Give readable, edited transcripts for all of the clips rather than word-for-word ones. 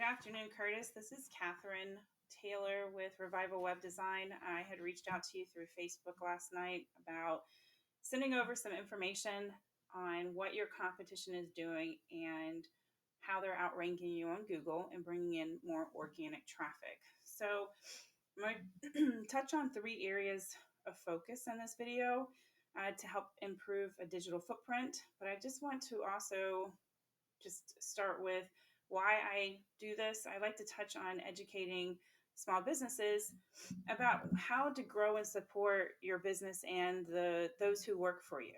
Good afternoon, Curtis. This is Catherine Taylor with Revival Web Design. I had reached out to you through Facebook last night about sending over some information on what your competition is doing and how they're outranking you on Google and bringing in more organic traffic. So I'm going to touch on three areas of focus in this video to help improve a digital footprint. But I just want to also just start with why I do this. I like to touch on educating small businesses about how to grow and support your business and those who work for you.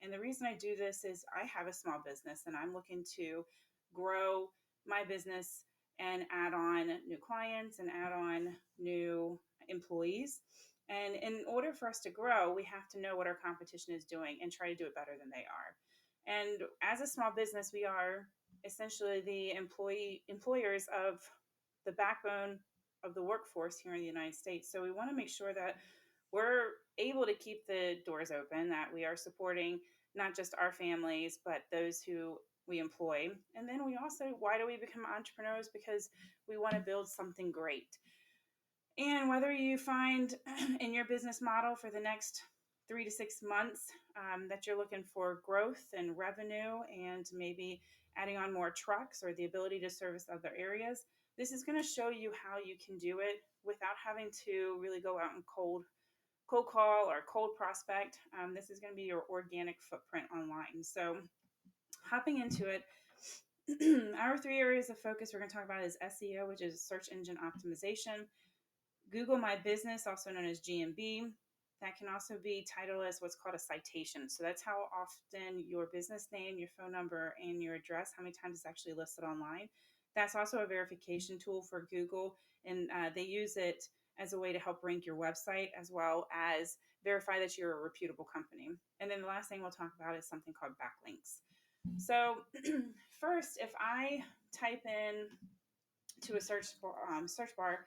And the reason I do this is I have a small business and I'm looking to grow my business and add on new clients and add on new employees. And in order for us to grow, we have to know what our competition is doing and try to do it better than they are. And as a small business, we are essentially the employers of the backbone of the workforce here in the United States. So we want to make sure that we're able to keep the doors open, that we are supporting not just our families, but those who we employ. And then we also, why do we become entrepreneurs? Because we want to build something great. And whether you find in your business model for the next 3 to 6 months that you're looking for growth and revenue and maybe adding on more trucks or the ability to service other areas, this is going to show you how you can do it without having to really go out and cold call or cold prospect. This is going to be your organic footprint online. So hopping into it, our three areas of focus we're going to talk about is SEO, which is search engine optimization, Google My Business, also known as GMB. That can also be titled as what's called a citation. So that's how often your business name, your phone number, and your address, how many times it's actually listed online. That's also a verification tool for Google, and they use it as a way to help rank your website as well as verify that you're a reputable company. And then the last thing we'll talk about is something called backlinks. So first, if I type in to a search bar,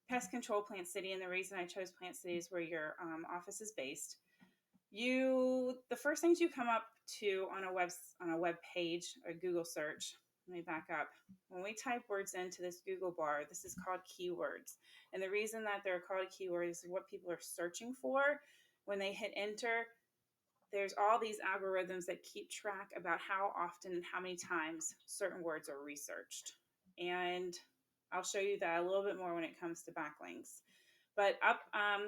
Pest Control Plant City, and the reason I chose Plant City is where your office is based. The first things you come up to on a web page, a Google search. Let me back up. When we type words into this Google bar, this is called keywords. And the reason that they're called keywords is what people are searching for. When they hit enter, there's all these algorithms that keep track about how often and how many times certain words are researched. And I'll show you that a little bit more when it comes to backlinks. But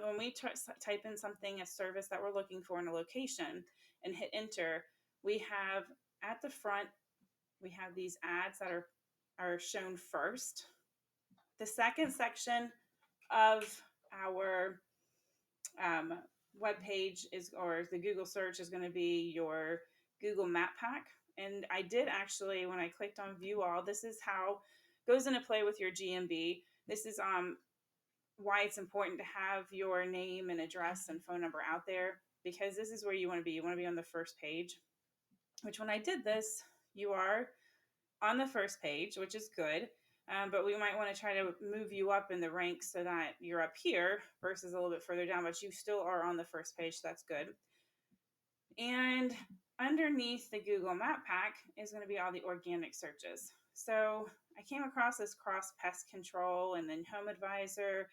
when we type in something, a service that we're looking for in a location and hit enter, we have at the front, we have these ads that are shown first. The second section of our web page or the Google search is going to be your Google Map Pack. And I did actually, when I clicked on view all, this is how it goes into play with your GMB. This is why it's important to have your name and address and phone number out there, because this is where you want to be. You want to be on the first page, which when I did this, you are on the first page, which is good. But we might want to try to move you up in the ranks so that you're up here versus a little bit further down, but you still are on the first page, so that's good. And underneath the Google Map Pack is going to be all the organic searches. So I came across this cross pest control and then home advisor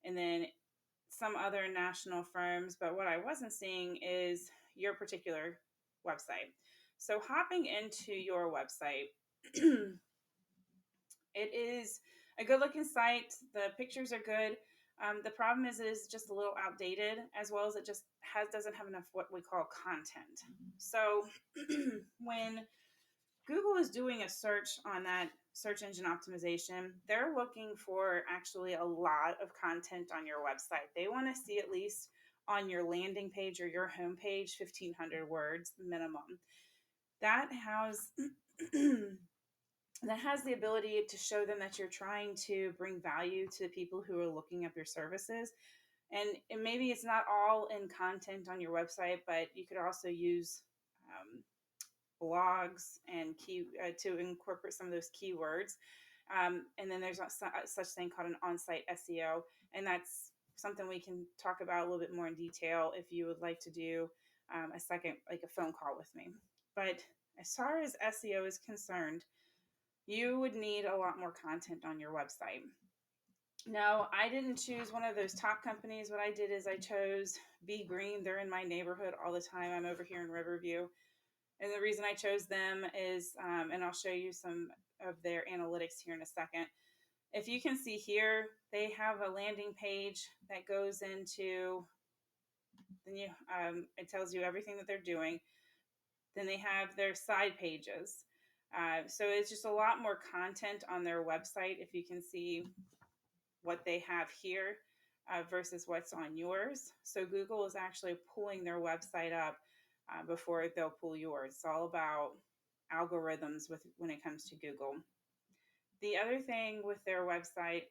and then some other national firms, but what I wasn't seeing is your particular website. So hopping into your website, it is a good looking site. The pictures are good. The problem is it is just a little outdated, as well as it just doesn't have enough what we call content. So when Google is doing a search on that search engine optimization, they're looking for actually a lot of content on your website. They want to see at least on your landing page or your home page, 1,500 words minimum. That has the ability to show them that you're trying to bring value to the people who are looking up your services. And maybe it's not all in content on your website, but you could also use blogs and to incorporate some of those keywords. And then there's such thing called an on-site SEO, and that's something we can talk about a little bit more in detail if you would like to do a second, like a phone call with me. But as far as SEO is concerned, you would need a lot more content on your website. Now, I didn't choose one of those top companies. What I did is I chose Be Green. They're in my neighborhood all the time. I'm over here in Riverview. And the reason I chose them is, and I'll show you some of their analytics here in a second. If you can see here, they have a landing page that goes into, then it tells you everything that they're doing. Then they have their side pages. So it's just a lot more content on their website if you can see what they have here versus what's on yours. So Google is actually pulling their website up before they'll pull yours. It's all about algorithms when it comes to Google. The other thing with their website,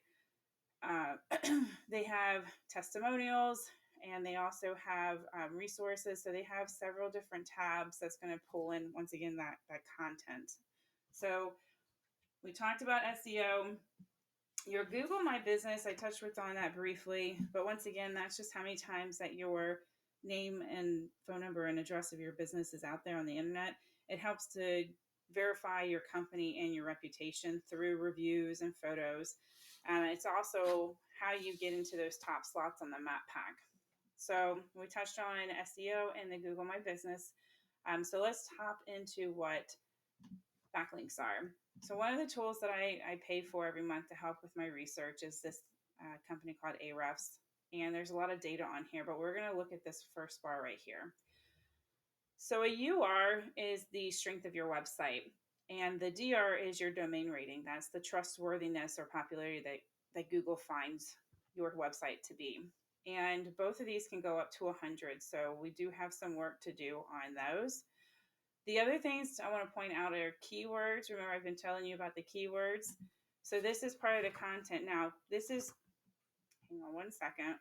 they have testimonials and they also have resources. So they have several different tabs that's going to pull in, once again, that content. So we talked about SEO. Your Google My Business, I touched on that briefly, but once again, that's just how many times that your name and phone number and address of your business is out there on the internet. It helps to verify your company and your reputation through reviews and photos. It's also how you get into those top slots on the map pack. So we touched on SEO and the Google My Business. So let's hop into what backlinks are. So one of the tools that I pay for every month to help with my research is this company called Ahrefs. And there's a lot of data on here, but we're going to look at this first bar right here. So a UR is the strength of your website, and the DR is your domain rating. That's the trustworthiness or popularity that Google finds your website to be. And both of these can go up to 100. So we do have some work to do on those. The other things I want to point out are keywords. Remember, I've been telling you about the keywords. So this is part of the content. Now, this is, hang on one second.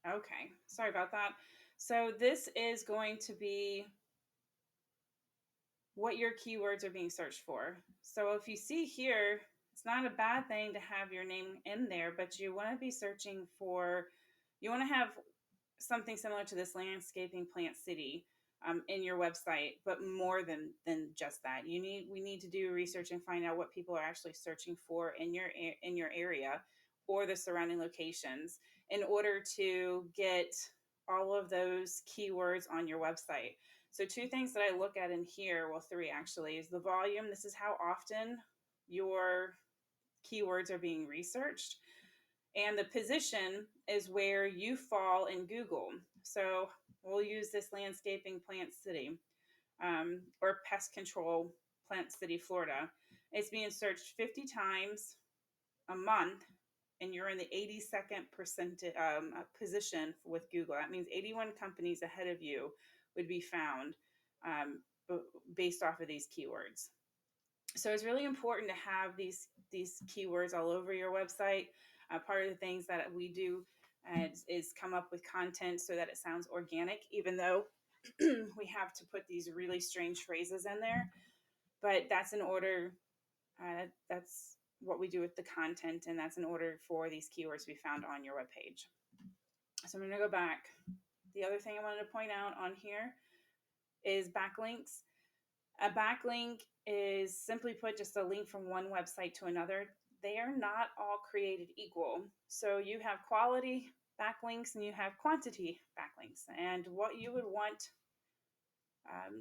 Okay, sorry about that. So this is going to be what your keywords are being searched for. So if you see here, it's not a bad thing to have your name in there, but you want to be searching for, you want to have something similar to this landscaping plant city in your website, but more than just that. We need to do research and find out what people are actually searching for in your area or the surrounding locations in order to get all of those keywords on your website. So two things that I look at in here, well, three actually, is the volume. This is how often your keywords are being researched. And the position is where you fall in Google. So we'll use this landscaping plant city or pest control plant city, Florida. It's being searched 50 times a month, and you're in the 82nd position with Google. That means 81 companies ahead of you would be found based off of these keywords. So it's really important to have these keywords all over your website. Part of the things that we do is come up with content so that it sounds organic, even though we have to put these really strange phrases in there. But that's in order, that's what we do with the content, and that's in order for these keywords to be found on your webpage. So I'm going to go back. The other thing I wanted to point out on here is backlinks. A backlink is, simply put, just a link from one website to another. They are not all created equal. So you have quality backlinks and you have quantity backlinks. And what you would want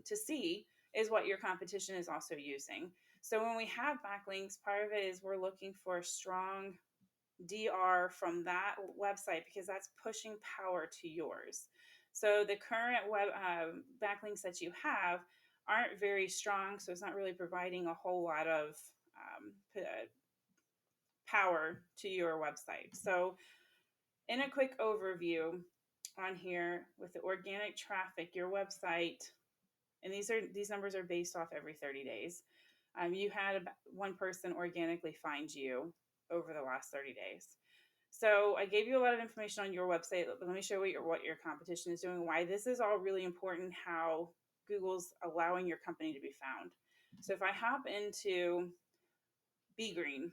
to see is what your competition is also using. So when we have backlinks, part of it is we're looking for a strong DR from that website because that's pushing power to yours. So the current web backlinks that you have aren't very strong, so it's not really providing a whole lot of power to your website. So in a quick overview on here with the organic traffic, your website, and these numbers are based off every 30 days. You had one person organically find you over the last 30 days. So I gave you a lot of information on your website, but let me show you what your competition is doing, why this is all really important, how Google's allowing your company to be found. So if I hop into Be Green,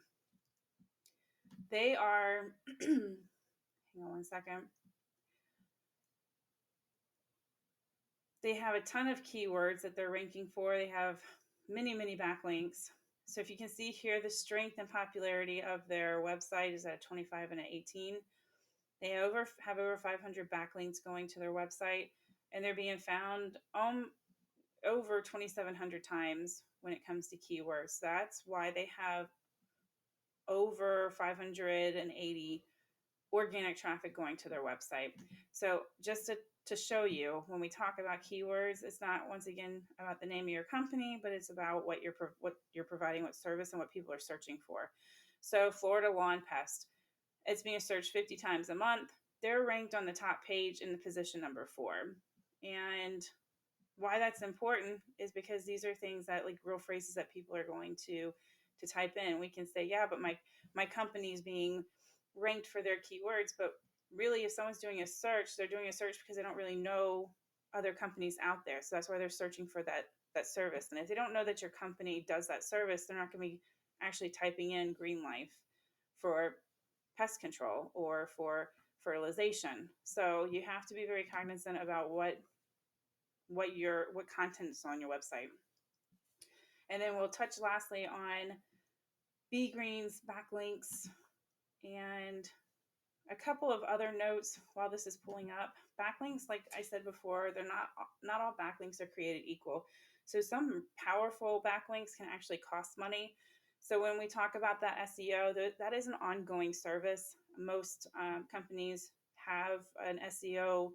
they are, hang on one second. They have a ton of keywords that they're ranking for. They have many backlinks. So if you can see here, the strength and popularity of their website is at 25 and at 18. They have over 500 backlinks going to their website, and they're being found over 2,700 times when it comes to keywords. That's why they have over 580 organic traffic going to their website. So just to show you, when we talk about keywords, it's not, once again, about the name of your company, but it's about what you're providing, what service, and what people are searching for. So Florida Lawn Pest, it's being searched 50 times a month. They're ranked on the top page in the position number 4. And why that's important is because these are things that, like, real phrases that people are going to type in. We can say, yeah, but my company's being ranked for their keywords, but really, if someone's doing a search, they're doing a search because they don't really know other companies out there. So that's why they're searching for that service. And if they don't know that your company does that service, they're not going to be actually typing in GreenLife for pest control or for fertilization. So you have to be very cognizant about what content is on your website. And then we'll touch lastly on B Green's backlinks and a couple of other notes while this is pulling up. Backlinks, like I said before, they're not all backlinks are created equal. So some powerful backlinks can actually cost money. So when we talk about that SEO, that is an ongoing service. Most companies have an SEO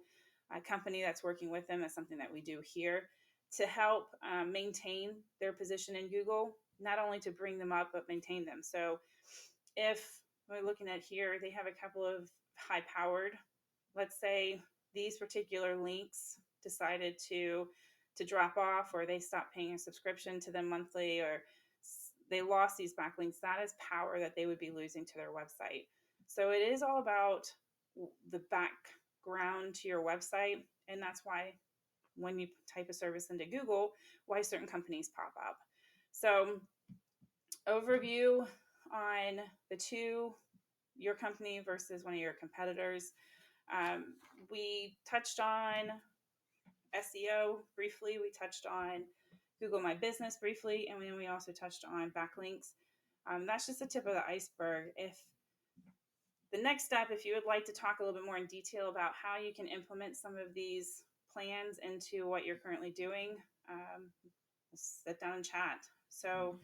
company that's working with them. That's something that we do here to help maintain their position in Google, not only to bring them up, but maintain them. So if we're looking at here, they have a couple of high-powered, let's say these particular links decided to drop off, or they stopped paying a subscription to them monthly, or they lost these backlinks, that is power that they would be losing to their website. So it is all about the background to your website, and that's why when you type a service into Google, why certain companies pop up. So overview on the two, your company versus one of your competitors. We touched on SEO briefly. We touched on Google My Business briefly, and then we also touched on backlinks. That's just the tip of the iceberg. If the next step, if you would like to talk a little bit more in detail about how you can implement some of these plans into what you're currently doing, sit down and chat. So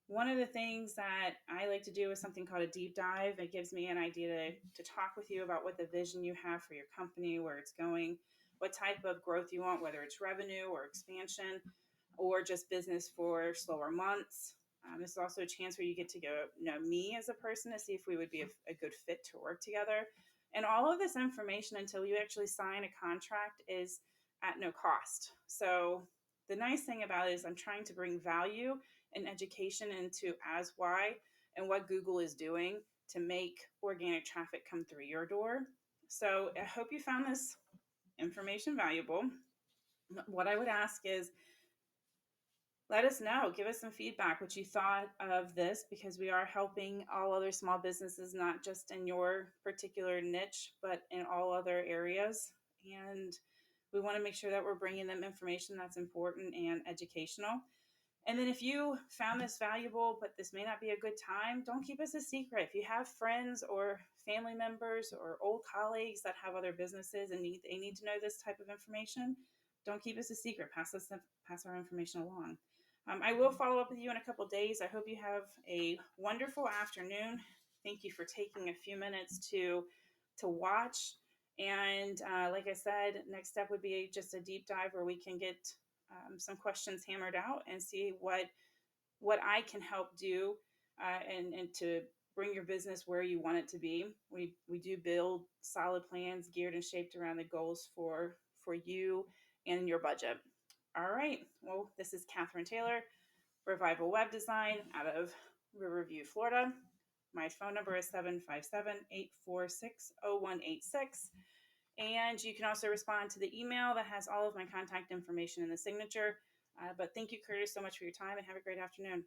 one of the things that I like to do is something called a deep dive. It gives me an idea to talk with you about what the vision you have for your company, where it's going, what type of growth you want, whether it's revenue or expansion or just business for slower months. This is also a chance where you get to know me as a person to see if we would be a good fit to work together. And all of this information, until you actually sign a contract, is at no cost. So the nice thing about it is I'm trying to bring value and education into as why and what Google is doing to make organic traffic come through your door. So I hope you found this information valuable. What I would ask is, let us know, give us some feedback, what you thought of this, because we are helping all other small businesses, not just in your particular niche, but in all other areas. And we want to make sure that we're bringing them information that's important and educational. And then if you found this valuable, but this may not be a good time, don't keep us a secret. If you have friends or family members or old colleagues that have other businesses and they need to know this type of information, don't keep us a secret. Pass our information along. I will follow up with you in a couple days. I hope you have a wonderful afternoon. Thank you for taking a few minutes to watch. And like I said, next step would be just a deep dive where we can get some questions hammered out and see what I can help do and to bring your business where you want it to be. We do build solid plans geared and shaped around the goals for you and your budget. All right. Well, this is Catherine Taylor, Revival Web Design out of Riverview, Florida. My phone number is 757-846-0186. And you can also respond to the email that has all of my contact information in the signature. But thank you, Curtis, so much for your time, and have a great afternoon.